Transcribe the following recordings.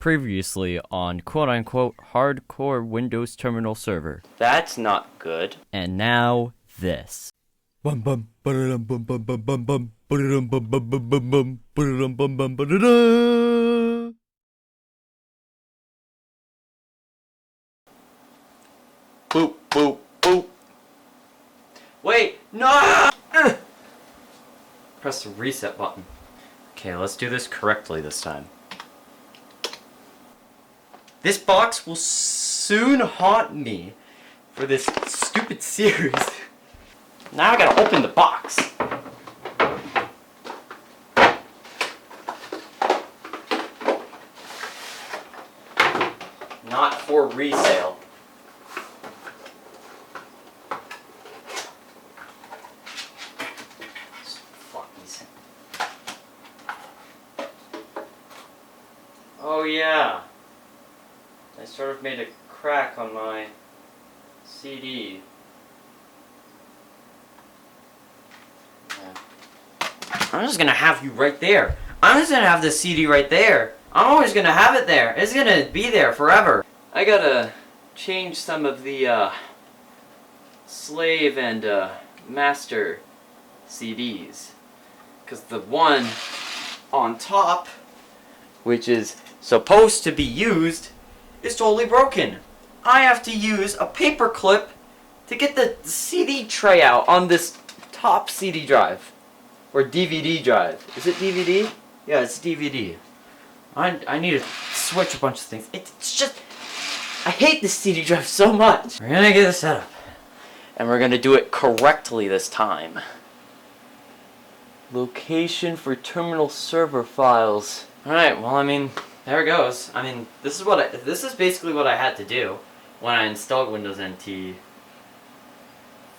Previously on quote-unquote hardcore Windows terminal server. That's not good. And now this. Boop, boop, boop. Wait, no! Press the reset button. Okay, let's do this correctly this time. This box will soon haunt me for this stupid series. Now I gotta open the box. Not for resale. Fuckies. Oh yeah. I sort of made a crack on my CD. I'm just gonna have you right there. I'm just gonna have the CD right there. I'm always gonna have it there. It's gonna be there forever. I gotta change some of the slave and master CDs. Because the one on top, which is supposed to be used, is totally broken. I have to use a paper clip to get the CD tray out on this top CD drive. Or DVD drive. Is it DVD? Yeah, it's DVD. I need to switch a bunch of things. It's just... I hate this CD drive so much. We're gonna get it set up. And we're gonna do it correctly this time. Location for terminal server files. Alright, well I mean, there it goes. I mean, this is basically what I had to do when I installed Windows NT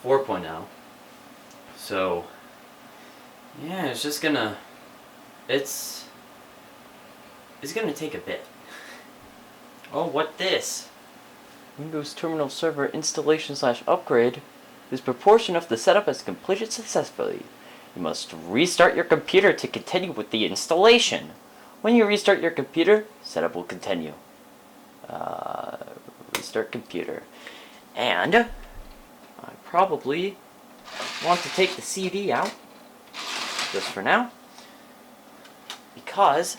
4.0. So, yeah, it's just gonna, it's gonna take a bit. Oh, what this? Windows Terminal Server installation / upgrade. This proportion of the setup has completed successfully. You must restart your computer to continue with the installation. When you restart your computer, setup will continue. Restart computer. And I probably want to take the CD out, just for now, because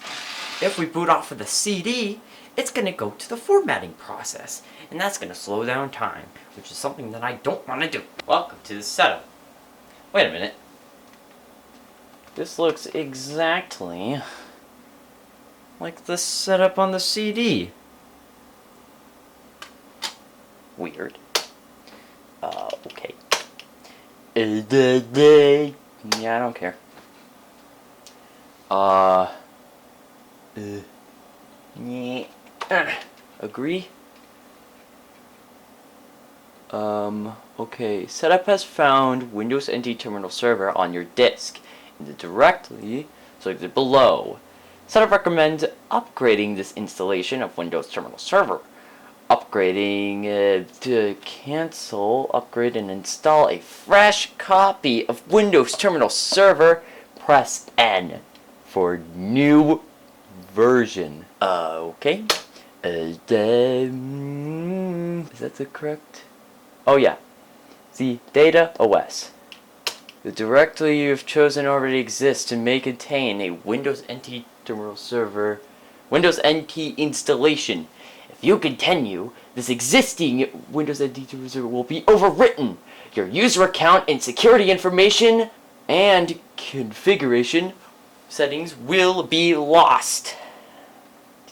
if we boot off of the CD, it's going to go to the formatting process, and that's going to slow down time, which is something that I don't want to do. Welcome to the setup. Wait a minute. This looks exactly like the setup on the CD. Weird. Okay. Yeah, I don't care. Agree? Okay. Setup has found Windows NT Terminal Server on your disk in the directory selected below. Setup recommends upgrading this installation of Windows Terminal Server. Upgrading to cancel, upgrade and install a fresh copy of Windows Terminal Server. Press N for new version. Okay. Is that the correct? Oh yeah. The Data OS. The directory you have chosen already exists and may contain a Windows NT Terminal Server, Windows NT installation. If you continue, this existing Windows NT Terminal Server will be overwritten. Your user account and security information and configuration settings will be lost.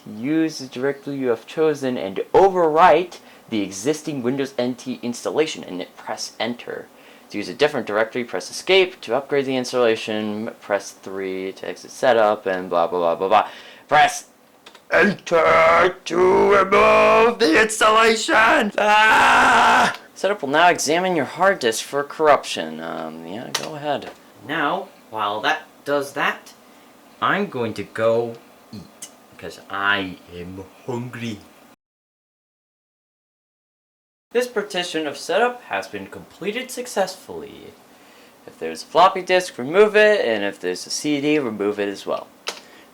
To use the directory you have chosen and overwrite the existing Windows NT installation, and press Enter. To use a different directory, press Escape. To upgrade the installation, press 3 to exit setup, and blah blah blah blah blah. Press Enter to remove the installation! Ah! Setup will now examine your hard disk for corruption. Yeah, go ahead. Now, while that does that, I'm going to go eat, because I am hungry. This partition of setup has been completed successfully. If there's a floppy disk, remove it, and if there's a CD, remove it as well.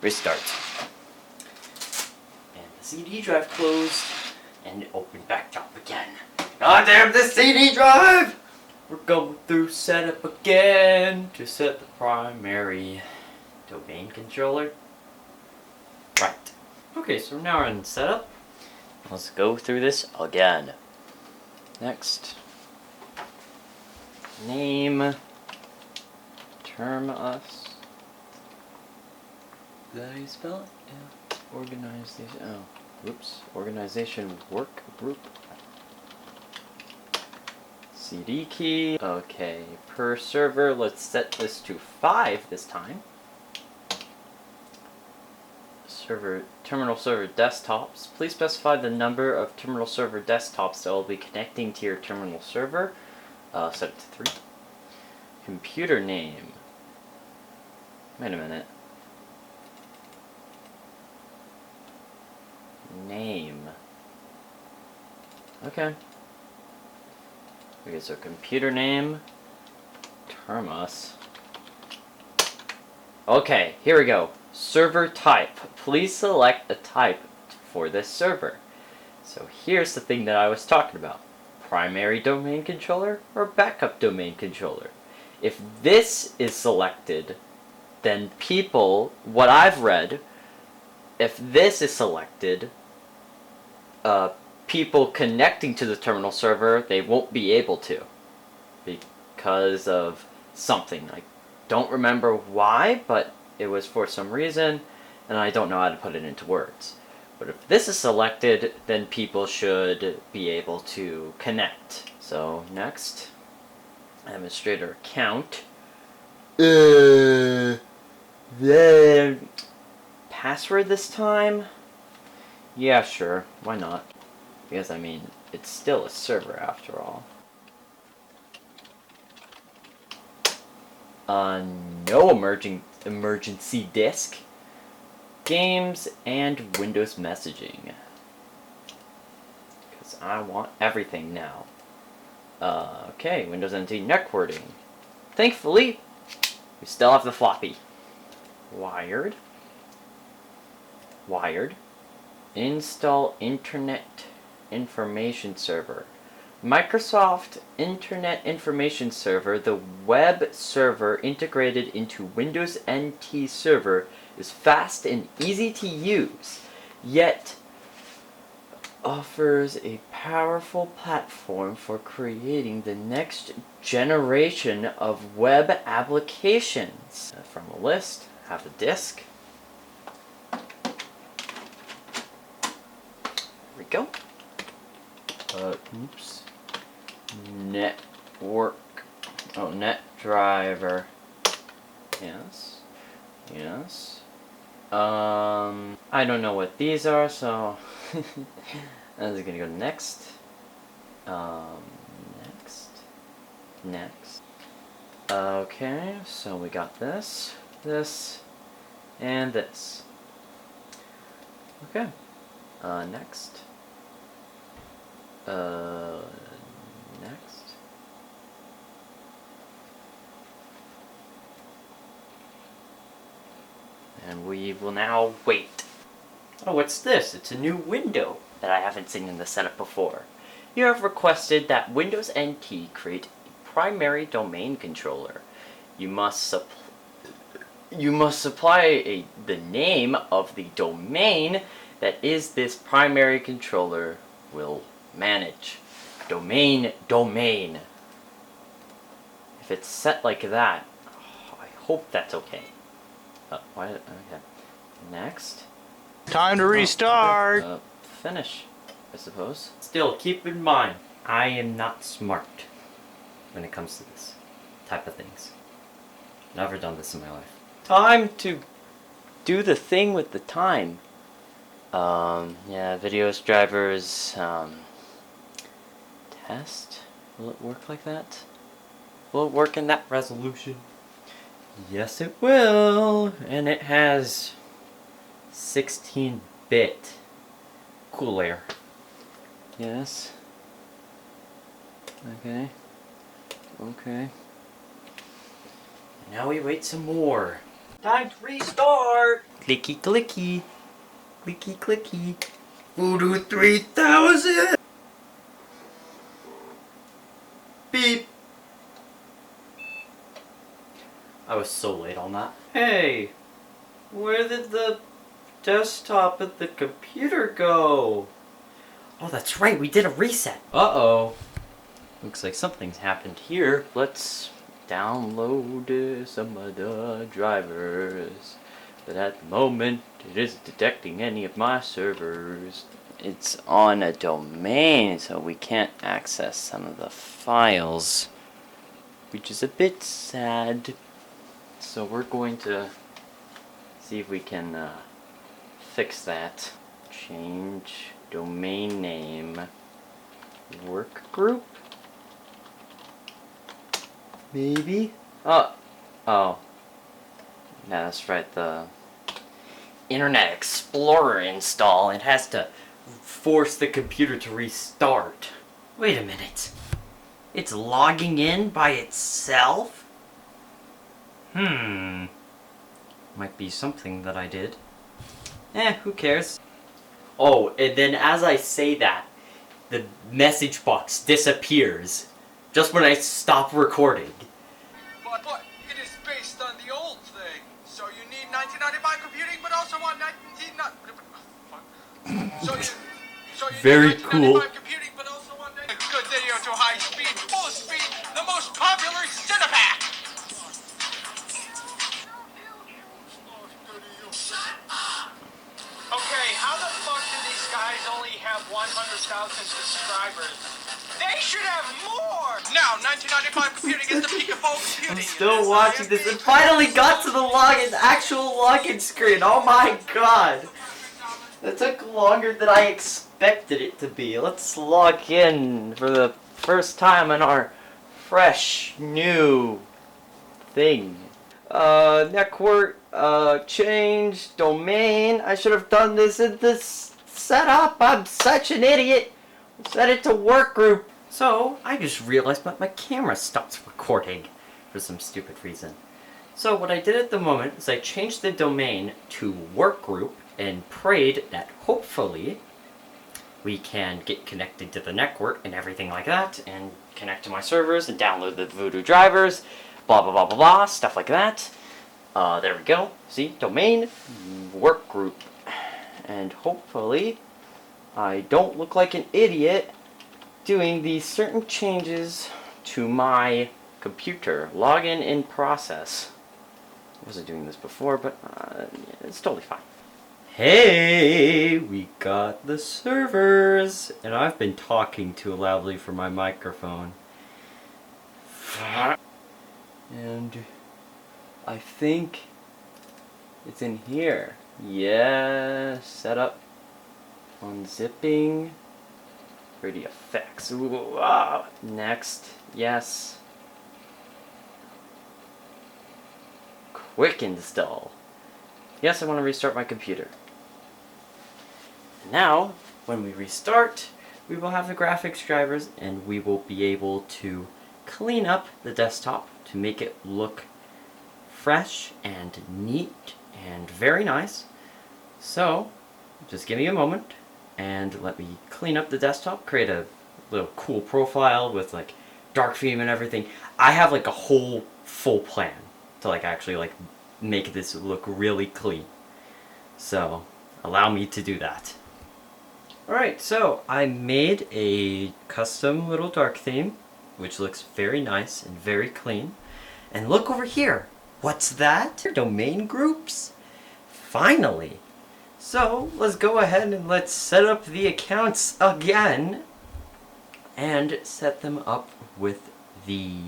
Restart. And CD drive closed and open back up again. God damn this CD drive! We're going through setup again to set the primary domain controller. Right. Okay, so now we're in setup. Let's go through this again. Next. Name. Term us. Is that how you spell it? Yeah. Organization. Oh, whoops. Organization work group. CD key. Okay, per server, let's set this to 5 this time. Terminal server desktops. Please specify the number of terminal server desktops that will be connecting to your terminal server. Set it to 3. Computer name. Wait a minute. Name. Okay. Okay, so computer name. Termus. Okay, here we go. Server type. Please select a type for this server. So here's the thing that I was talking about. Primary domain controller or backup domain controller. If this is selected, then people, what I've read, if this is selected, people connecting to the terminal server, they won't be able to. Because of something. I don't remember why, but it was for some reason, and I don't know how to put it into words. But if this is selected, then people should be able to connect. So next, administrator account. The password this time? Yeah, sure. Why not? Because, I mean, it's still a server after all. No emergency disk. Games and Windows messaging. Because I want everything now. Okay, Windows NT networking. Thankfully, we still have the floppy. Wired. Install Internet Information Server. Microsoft Internet Information Server, the web server integrated into Windows NT Server, is fast and easy to use, yet offers a powerful platform for creating the next generation of web applications. From a list, have the disk. There we go. Oops. Network. Oh, net driver. Yes. Yes. I don't know what these are, so I'm just gonna go next. Next. Okay, so we got this, and this. Okay. Next. Next. And we will now wait. Oh, what's this? It's a new window that I haven't seen in the setup before. You have requested that Windows NT create a primary domain controller. You must supply the name of the domain that this primary controller will manage. Domain. If it's set like that, I hope that's okay. Okay. Next. Time to restart. Finish, I suppose. Still, keep in mind, I am not smart when it comes to this type of things. Never done this in my life. Time to do the thing with the time. Yeah, videos, drivers, test. Will it work like that? Will it work in that resolution? Yes, it will. And it has 16-bit cool air. Yes. Okay. Now we wait some more. Time to restart! Clicky clicky. Clicky clicky. Voodoo 3000! Beep! I was so late on that. Hey! Where did the desktop at the computer go? Oh, that's right, we did a reset. Uh-oh. Looks like something's happened here. Let's download some of the drivers. But at the moment, it isn't detecting any of my servers. It's on a domain, so we can't access some of the files, which is a bit sad. So we're going to see if we can fix that. Change domain name. Work group? Maybe? Oh. Yeah, that's right. The Internet Explorer install. It has to force the computer to restart. Wait a minute. It's logging in by itself? Might be something that I did. Who cares? Oh, and then as I say that, the message box disappears just when I stop recording. But it is based on the old thing. So you need 1995 computing, but also want 19... So you Very need 1995 cool. computing, but also want... Good video to high speed, full speed, the most popular Cinepack! Okay, how the fuck do these guys only have 100,000 subscribers? They should have more! Now, 1995 computing is the peak of all computing. I'm still watching this. It finally got to the actual login screen. Oh my god. That took longer than I expected it to be. Let's log in for the first time in our fresh, new thing. Network, change, domain. I should have done this in this setup. I'm such an idiot. Set it to work group. So, I just realized that my camera stopped recording for some stupid reason. So what I did at the moment is I changed the domain to work group and prayed that hopefully we can get connected to the network and everything like that, and connect to my servers and download the Voodoo drivers, blah blah blah blah blah, stuff like that. There we go. See? Domain, work group. And hopefully I don't look like an idiot doing these certain changes to my computer. Login in process. I wasn't doing this before, but it's totally fine. Hey, we got the servers! And I've been talking too loudly for my microphone. And I think it's in here. Yeah, setup, unzipping, pretty effects. Ooh, next, yes. Quick install. Yes, I want to restart my computer. Now, when we restart, we will have the graphics drivers and we will be able to clean up the desktop to make it look fresh and neat and very nice. So, just give me a moment and let me clean up the desktop, create a little cool profile with like dark theme and everything. I have like a whole full plan to like actually like make this look really clean. So, allow me to do that. Alright, so I made a custom little dark theme, which looks very nice and very clean. And look over here. What's that? Domain groups? Finally! So, let's go ahead and let's set up the accounts again and set them up with the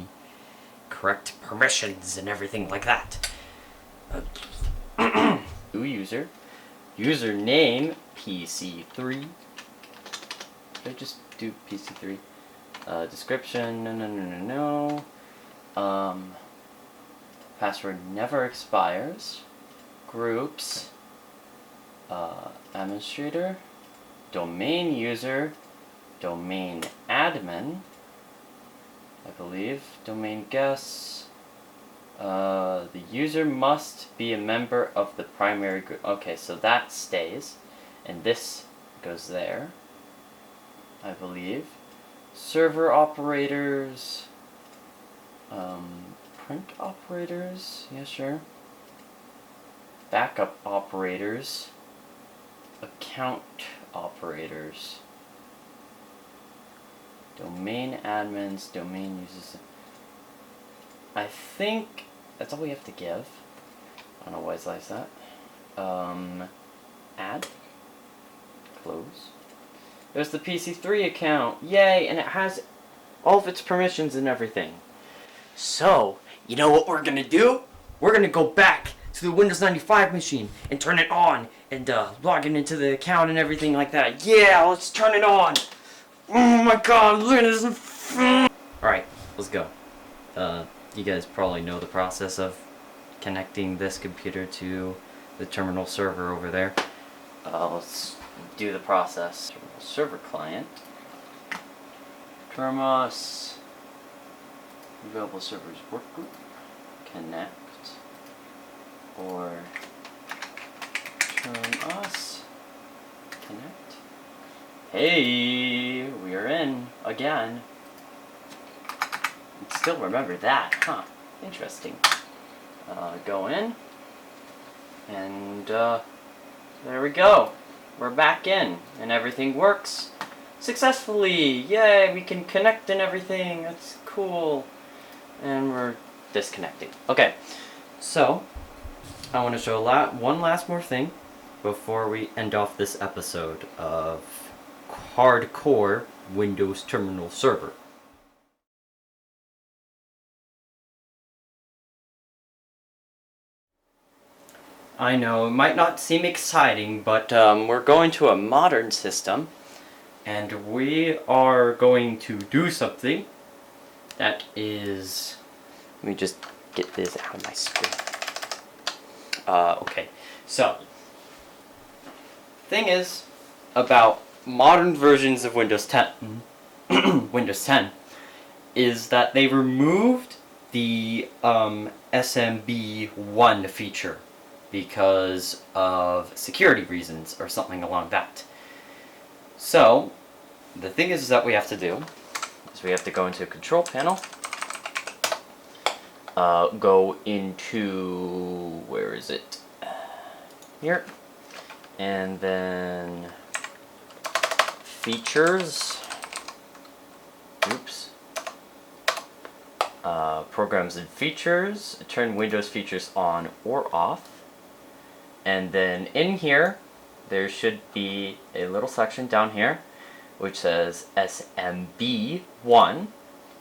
correct permissions and everything like that. New user. Username PC3. Did I just do PC3? Description, no. Password never expires. Groups. Administrator. Domain user. Domain admin. I believe. Domain guess. The user must be a member of the primary group. Okay, so that stays. And this goes there, I believe. Server operators, print operators, yeah, sure. Backup operators, account operators, domain admins, domain users. I think that's all we have to give. I don't know why it's like that. Add, close. There's the PC3 account, yay, and it has all of its permissions and everything. So, you know what we're gonna do? We're gonna go back to the Windows 95 machine and turn it on and log in into the account and everything like that. Yeah, let's turn it on. Oh my god, look at this. Alright, let's go. You guys probably know the process of connecting this computer to the terminal server over there. Let's do the process. Terminal server client. Termos. Available servers workgroup. Connect. Or Termos. Connect. Hey, we are in again. Still remember that, huh? Interesting. Go in, and there we go. We're back in, and everything works successfully. Yay, we can connect and everything. That's cool. And we're disconnecting. Okay, so I want to show one last more thing before we end off this episode of Hardcore Windows Terminal Server. I know, it might not seem exciting, but we're going to a modern system, and we are going to do something that is... Let me just get this out of my screen. Okay, so, thing is, about modern versions of Windows 10, Windows 10, is that they removed the SMB1 feature because of security reasons or something along that. So, the thing is that we have to do is we have to go into Control Panel, go into, where is it? Here, and then Features, oops, Programs and Features, turn Windows features on or off. And then in here, there should be a little section down here which says SMB1,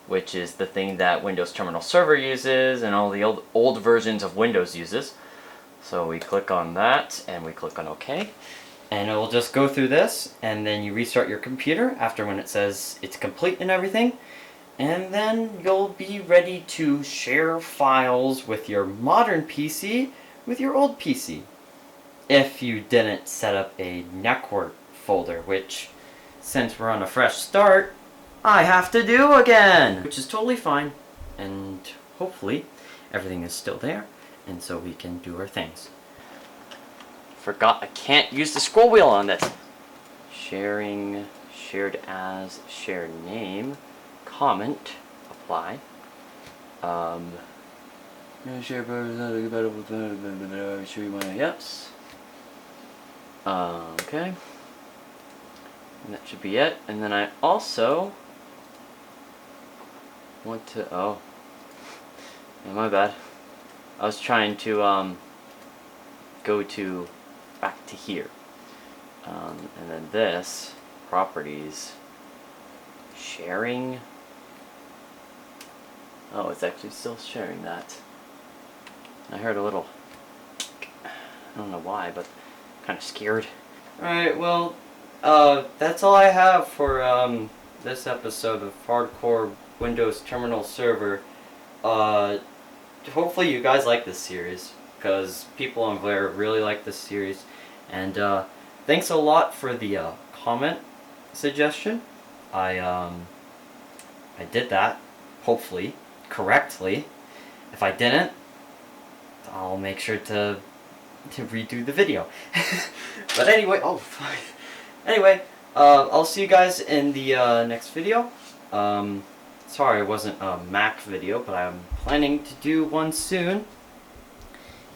which is the thing that Windows Terminal Server uses and all the old versions of Windows uses. So we click on that and we click on OK. And it will just go through this, and then you restart your computer after when it says it's complete and everything. And then you'll be ready to share files with your modern PC with your old PC. If you didn't set up a network folder, which, since we're on a fresh start, I have to do again, which is totally fine, and hopefully everything is still there, and so we can do our things. Forgot I can't use the scroll wheel on this. Sharing, shared as, shared name, comment, apply. Share show you my yes. Okay. And that should be it. And then I also want to, oh, yeah, my bad. I was trying to go to back to here. And then this, properties, sharing. Oh, it's actually still sharing that. I heard a little, I don't know why, but kind of scared. Alright, well, that's all I have for this episode of Hardcore Windows Terminal Server. Hopefully you guys like this series, because people on Vlare really like this series. And thanks a lot for the comment suggestion. I did that, hopefully, correctly. If I didn't, I'll make sure to redo the video. But anyway, oh fuck. Anyway, I'll see you guys in the next video. Sorry it wasn't a Mac video, but I'm planning to do one soon.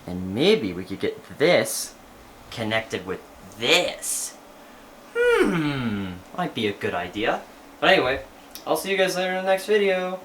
And maybe we could get this connected with this. Might be a good idea. But anyway, I'll see you guys later in the next video.